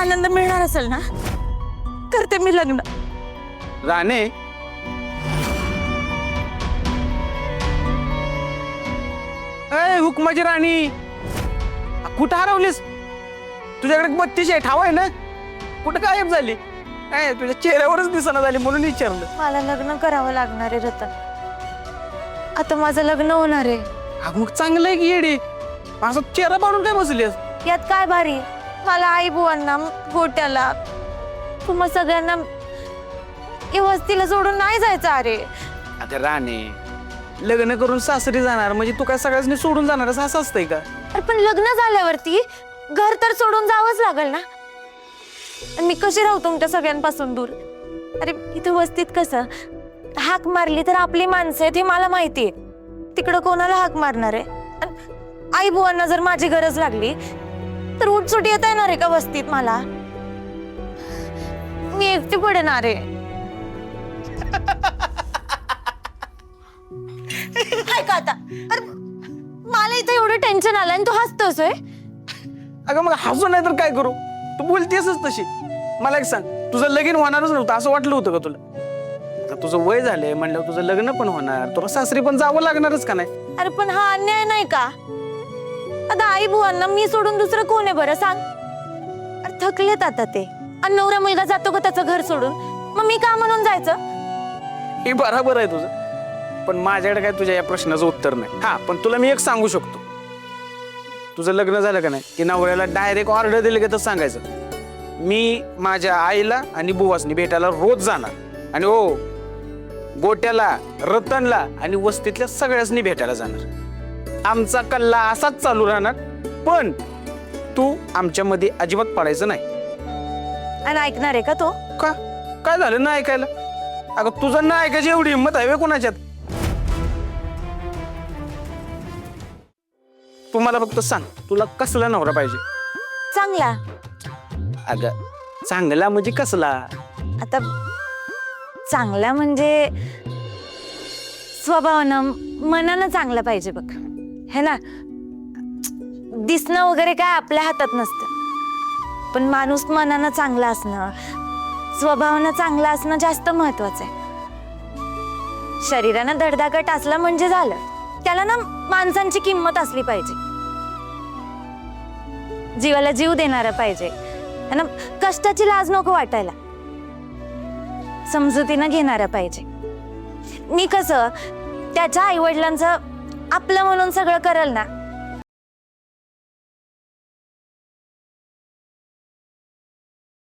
आनंद मिळणार असेल ना, करते मी लग्न. राणे, ए हुकमाची राणी, कुठं हरवलीस? तुझ्याकडे 32 ठाव आहे ना, कुठं गायब झाली? काय तुझ्या चेहऱ्यावरच दिसना झाली म्हणून विचारलं. मला लग्न करावं लागणार आहे रतन. आता माझं लग्न होणार आहे. अगं मग चांगलं आहे की येडी, असं चेहरा पाडून काय बसलीस? यात काय भारी? मला आई बुवांना, गोट्याला, तुम्हा सगळ्यांना या वस्तीला सोडून नाही जायचं. अरे अगं राणे, लग्न करून सासरी जाणार म्हणजे तू काय सगळ्यांनी सोडून जाणार असं असतंय का? अरे पण लग्न झाल्यावरती घर तर सोडून जावंच लागल ना. आणि मी कशी राहू तुमच्या सगळ्यांपासून दूर? अरे इथे वस्तीत कसं हाक मारली तर आपली माणसं आहेत हे मला माहितीये. तिकडं कोणाला हाक मारणार आहे? आई बुवांना जर माझी गरज लागली तर उठसूट येता येणार आहे का वस्तीत मला? मी एकटी पडणार आहे. हाय का आता? अरे मला इथे एवढं टेन्शन आलं आणि तू हसतोस होय? अगं मग हसू नाही तर काय करू? तू बोलतेसच तशी. मला एक सांग, तुझं लगीन होणारच नव्हतं असं वाटलं होतं का तुला? आता तुझं वय झालंय म्हणल्यावर तुझं लग्न पण होणार, तुला सासरी पण जावं लागणारच का नाही? अरे पण हा अन्याय नाही का? आता आई बुवांना मी सोडून दुसरं कोण आहे बरं सांग? अरे थकलेत आता ते. आणि नवरा मुलगा जातो का त्याचं घर सोडून, मग मी का म्हणून जायचं? हे बरोबर आहे तुझं, पण माझ्याकडे काय तुझ्या या प्रश्नाचं उत्तर नाही. हा, पण तुला मी एक सांगू शकतो. तुझं लग्न झालं का नाही की नवऱ्याला डायरेक्ट ऑर्डर दिली का तर सांगायचं, मी माझ्या आईला आणि बुवासनी भेटायला रोज जाणार, आणि हो गोट्याला, रतनला आणि वस्तीतल्या सगळ्यांनी भेटायला जाणार. आमचा कल्ला असाच चालू राहणार, पण तू आमच्यामध्ये अजिबात पडायचं नाही. आणि ऐकणार आहे का तो? का? काय झालं ना ऐकायला? अगं तुझं ना ऐकायची एवढी हिंमत आहे कोणाच्यात? तू मला फक्त सांग, तुला कसला नवरा पाहिजे? चांगला. अगं चांगला म्हणजे कसला? आता चांगला म्हणजे स्वभावानं, मनानं चांगला पाहिजे बघ, है ना? दिसणं वगैरे काय आपल्या हातात नसतं, पण माणूस मनानं चांगला असणं, स्वभावानं चांगला असणं जास्त महत्वाचं आहे. शरीरानं धडधाकट असला म्हणजे झालं, त्याला ना माणसांची किंमत असली पाहिजे. जीवाला जीव देणारा पाहिजे, है ना? कष्टाची लाज नको वाटायला. समजुतीनं घेणारा पाहिजे. मी कसं त्याच्या आईवडिलांचं आपलं म्हणून सगळं करल ना,